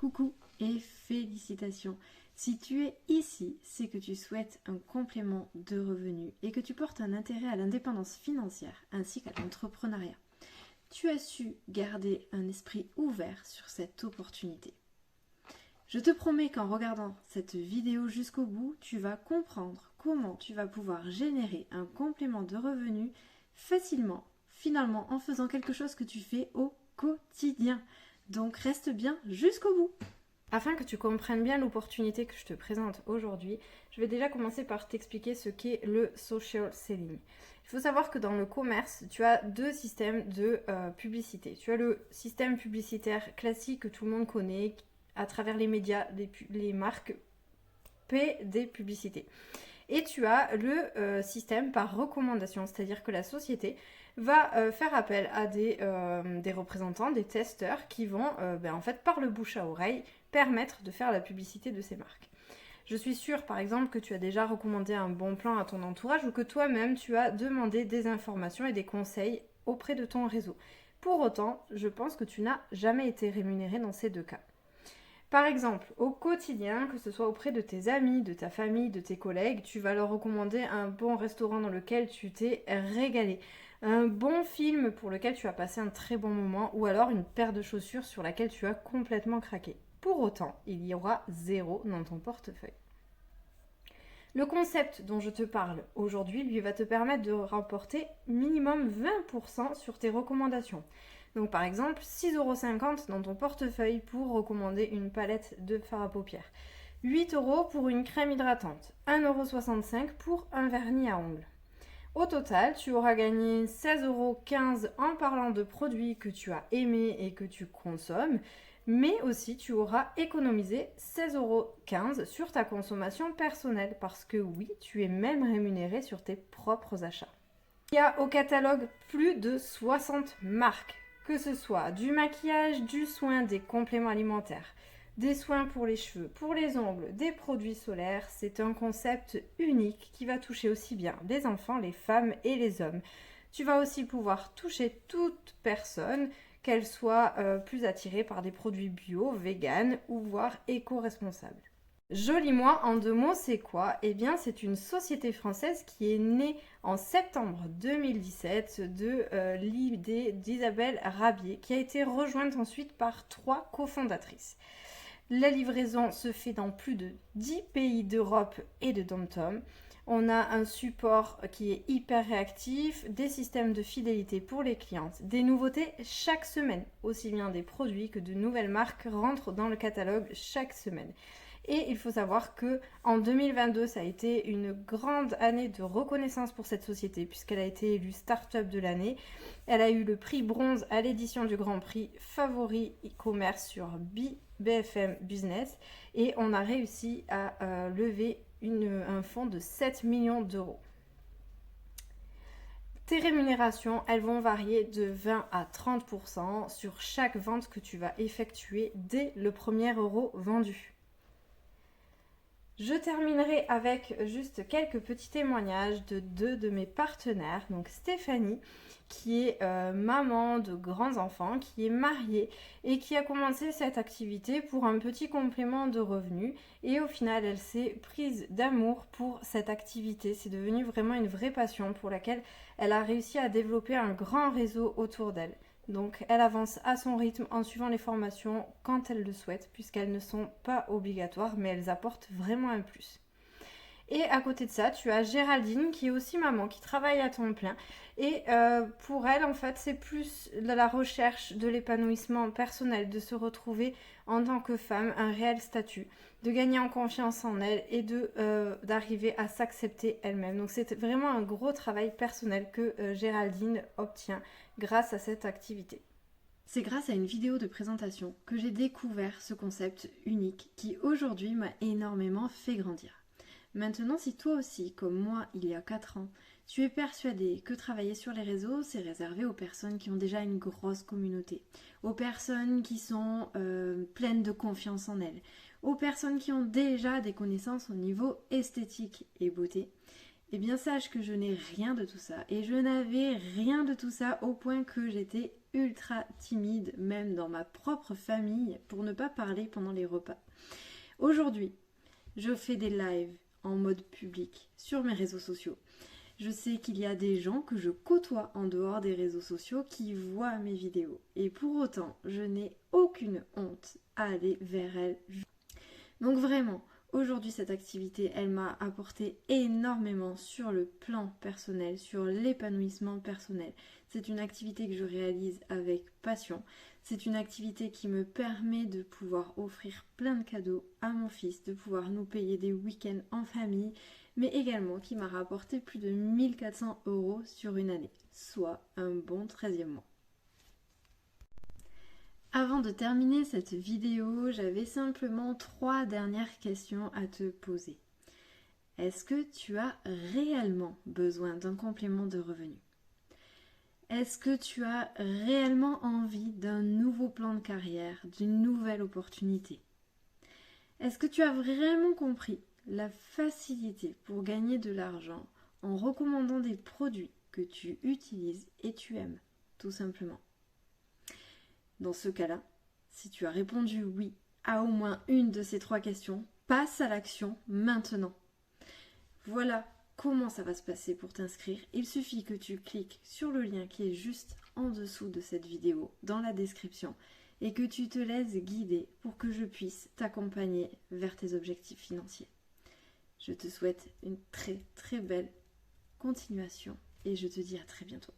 Coucou et félicitations. Si tu es ici, c'est que tu souhaites un complément de revenus et que tu portes un intérêt à l'indépendance financière ainsi qu'à l'entrepreneuriat. Tu as su garder un esprit ouvert sur cette opportunité. Je te promets qu'en regardant cette vidéo jusqu'au bout, tu vas comprendre comment tu vas pouvoir générer un complément de revenus facilement, finalement en faisant quelque chose que tu fais au quotidien. Donc reste bien jusqu'au bout. Afin que tu comprennes bien l'opportunité que je te présente aujourd'hui, je vais déjà commencer par t'expliquer ce qu'est le social selling. Il faut savoir que dans le commerce, tu as deux systèmes de publicité. Tu as le système publicitaire classique que tout le monde connaît, à travers les médias, les marques paient des publicités. Et tu as le système par recommandation, c'est-à-dire que la société va faire appel à des représentants, des testeurs qui vont, en fait, par le bouche à oreille, permettre de faire la publicité de ces marques. Je suis sûre, par exemple, que tu as déjà recommandé un bon plan à ton entourage ou que toi-même, tu as demandé des informations et des conseils auprès de ton réseau. Pour autant, je pense que tu n'as jamais été rémunéré dans ces deux cas. Par exemple, au quotidien, que ce soit auprès de tes amis, de ta famille, de tes collègues, tu vas leur recommander un bon restaurant dans lequel tu t'es régalé, un bon film pour lequel tu as passé un très bon moment ou alors une paire de chaussures sur laquelle tu as complètement craqué. Pour autant, il y aura 0 dans ton portefeuille. Le concept dont je te parle aujourd'hui, lui, va te permettre de remporter minimum 20% sur tes recommandations. Donc par exemple, 6,50€ dans ton portefeuille pour recommander une palette de fard à paupières. 8€ pour une crème hydratante. 1,65€ pour un vernis à ongles. Au total, tu auras gagné 16,15€ en parlant de produits que tu as aimés et que tu consommes, mais aussi tu auras économisé 16,15€ sur ta consommation personnelle parce que oui, tu es même rémunéré sur tes propres achats. Il y a au catalogue plus de 60 marques, que ce soit du maquillage, du soin, des compléments alimentaires, des soins pour les cheveux, pour les ongles, des produits solaires. C'est un concept unique qui va toucher aussi bien les enfants, les femmes et les hommes. Tu vas aussi pouvoir toucher toute personne, qu'elle soit plus attirée par des produits bio, vegan ou voire éco-responsables. Joli Moi, en 2 mots, c'est quoi? Eh bien, c'est une société française qui est née en septembre 2017 de l'idée d'Isabelle Rabier, qui a été rejointe ensuite par 3 cofondatrices. La livraison se fait dans plus de 10 pays d'Europe et de dom-tom. On a un support qui est hyper réactif, des systèmes de fidélité pour les clientes, des nouveautés chaque semaine, aussi bien des produits que de nouvelles marques rentrent dans le catalogue chaque semaine. Et il faut savoir que en 2022, ça a été une grande année de reconnaissance pour cette société puisqu'elle a été élue Startup de l'année. Elle a eu le prix bronze à l'édition du Grand Prix Favori e-commerce sur BFM Business et on a réussi à lever un fonds de 7 millions d'euros. Tes rémunérations, elles vont varier de 20 à 30% sur chaque vente que tu vas effectuer dès le premier euro vendu. Je terminerai avec juste quelques petits témoignages de 2 de mes partenaires. Donc Stéphanie, qui est maman de grands enfants, qui est mariée et qui a commencé cette activité pour un petit complément de revenus. Et au final, elle s'est prise d'amour pour cette activité. C'est devenu vraiment une vraie passion pour laquelle elle a réussi à développer un grand réseau autour d'elle. Donc elle avance à son rythme en suivant les formations quand elle le souhaite, puisqu'elles ne sont pas obligatoires, mais elles apportent vraiment un plus. Et à côté de ça, tu as Géraldine qui est aussi maman, qui travaille à temps plein. Et pour elle, en fait, c'est plus de la recherche de l'épanouissement personnel, de se retrouver en tant que femme, un réel statut, de gagner en confiance en elle et d'arriver à s'accepter elle-même. Donc c'est vraiment un gros travail personnel que Géraldine obtient grâce à cette activité. C'est grâce à une vidéo de présentation que j'ai découvert ce concept unique qui aujourd'hui m'a énormément fait grandir. Maintenant, si toi aussi, comme moi il y a 4 ans, tu es persuadé que travailler sur les réseaux, c'est réservé aux personnes qui ont déjà une grosse communauté, aux personnes qui sont pleines de confiance en elles, aux personnes qui ont déjà des connaissances au niveau esthétique et beauté, eh bien sache que je n'ai rien de tout ça. Et je n'avais rien de tout ça au point que j'étais ultra timide, même dans ma propre famille, pour ne pas parler pendant les repas. Aujourd'hui, je fais des lives en mode public sur mes réseaux sociaux. Je sais qu'il y a des gens que je côtoie en dehors des réseaux sociaux qui voient mes vidéos. Et pour autant, je n'ai aucune honte à aller vers elles. Donc vraiment, aujourd'hui, cette activité, elle m'a apporté énormément sur le plan personnel, sur l'épanouissement personnel. C'est une activité que je réalise avec passion. C'est une activité qui me permet de pouvoir offrir plein de cadeaux à mon fils, de pouvoir nous payer des week-ends en famille, mais également qui m'a rapporté plus de 1400 € sur une année, soit un bon 13e mois. Avant de terminer cette vidéo, j'avais simplement 3 dernières questions à te poser. Est-ce que tu as réellement besoin d'un complément de revenu? Est-ce que tu as réellement envie d'un nouveau plan de carrière, d'une nouvelle opportunité? Est-ce que tu as vraiment compris la facilité pour gagner de l'argent en recommandant des produits que tu utilises et tu aimes, tout simplement? Dans ce cas-là, si tu as répondu oui à au moins une de ces 3 questions, passe à l'action maintenant. Voilà comment ça va se passer pour t'inscrire. Il suffit que tu cliques sur le lien qui est juste en dessous de cette vidéo, dans la description, et que tu te laisses guider pour que je puisse t'accompagner vers tes objectifs financiers. Je te souhaite une très très belle continuation et je te dis à très bientôt.